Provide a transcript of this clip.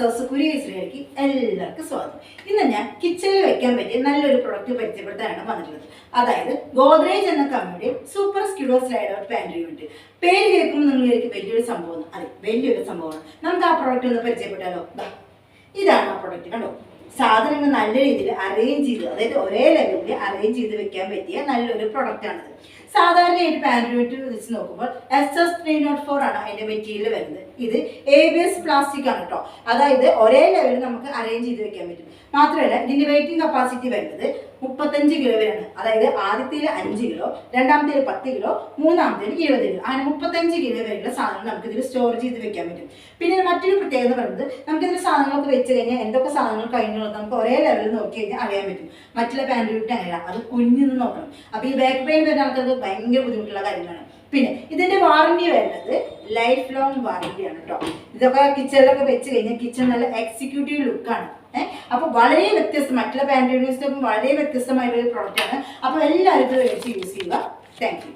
Dressers കുരിയസിലേക്ക് എല്ലാവർക്കും സ്വാഗതം. ഇന്ന് ഞാൻ കിച്ചണിൽ വെക്കാൻ പറ്റിയ നല്ലൊരു പ്രൊഡക്റ്റ് പരിചയപ്പെടുത്താനാണ് വന്നിട്ടുള്ളത്. അതായത് ഗോദ്രേജ് എന്ന കമ്പനിയുടെ സൂപ്പർ സ്ക്യൂഡോ സ്ലൈഡ് ഔട്ട് പാൻറ് യൂണിറ്റ്. പേര് കേൾക്കുമ്പോൾ നിങ്ങൾക്ക് വലിയൊരു സംഭവമാണ്. അതെ, വലിയൊരു സംഭവമാണ്. നമുക്ക് ആ പ്രൊഡക്റ്റ് ഒന്ന് പരിചയപ്പെട്ടാലോ? ഇതാണ് ആ പ്രൊഡക്റ്റ്. കണ്ടോ, സാധനങ്ങൾ നല്ല രീതിയിൽ അറേഞ്ച് ചെയ്ത്, അതായത് ഒരേ ലെവലിൽ അറേഞ്ച് ചെയ്ത് വെക്കാൻ പറ്റിയ നല്ലൊരു പ്രൊഡക്റ്റ് ആണിത്. സാധാരണയായിട്ട് പാൻറ് യൂണിറ്റ് വെച്ച് നോക്കുമ്പോൾ SS304 ആണ് അതിന്റെ മെറ്റീരിയൽ വരുന്നത്. ഇത് ABS പ്ലാസ്റ്റിക് ആണ് കേട്ടോ. അതായത് ഒരേ ലെവലിൽ നമുക്ക് അറേഞ്ച് ചെയ്ത് വെക്കാൻ പറ്റും. മാത്രമല്ല ഇതിന്റെ വെയിറ്റിംഗ് കപ്പാസിറ്റി വരുന്നത് 35 കിലോ വരെയാണ്. അതായത് ആദ്യത്തേൽ 5 കിലോ, രണ്ടാമത്തേൽ 10 കിലോ, മൂന്നാമത്തേൽ 20 കിലോ, അങ്ങനെ 35 കിലോ വരെയുള്ള സാധനങ്ങൾ നമുക്ക് ഇതിൽ സ്റ്റോർ ചെയ്ത് വെക്കാൻ പറ്റും. പിന്നെ മറ്റൊരു പ്രത്യേകത പറയുന്നത്, നമുക്ക് ഇതിൽ സാധനങ്ങളൊക്കെ വെച്ച് കഴിഞ്ഞാൽ എന്തൊക്കെ സാധനങ്ങൾ കഴിഞ്ഞുള്ളത് നമുക്ക് ഒരേ ലെവലിൽ നോക്കി കഴിഞ്ഞാൽ അറിയാൻ പറ്റും. മറ്റുള്ള പാൻറ് യൂണിറ്റ് അങ്ങനെയല്ല, അത് കുഞ്ഞിന്ന് നോക്കണം. അപ്പോൾ ഈ ബാക്ക് പെയിൻ വരുന്ന ആൾക്കാർക്ക് ഭയങ്കര ബുദ്ധിമുട്ടുള്ള കാര്യങ്ങളാണ്. പിന്നെ ഇതിന്റെ വാറണ്ടി വരുന്നത് ലൈഫ് ലോങ് വാറണ്ടിയാണ് കേട്ടോ. ഇതൊക്കെ കിച്ചണിലൊക്കെ വെച്ച് കഴിഞ്ഞാൽ കിച്ചൺ നല്ല എക്സിക്യൂട്ടീവ് ലുക്കാണ്. അപ്പോൾ വളരെ വ്യത്യസ്തം, മറ്റുള്ള പാൻറ് യൂണിറ്റ്സിനൊപ്പം വളരെ വ്യത്യസ്തമായിട്ടുള്ള ഒരു പ്രോഡക്റ്റ് ആണ്. അപ്പോൾ എല്ലാവരും ഇത് വെച്ച് യൂസ് ചെയ്യുക. Thank you.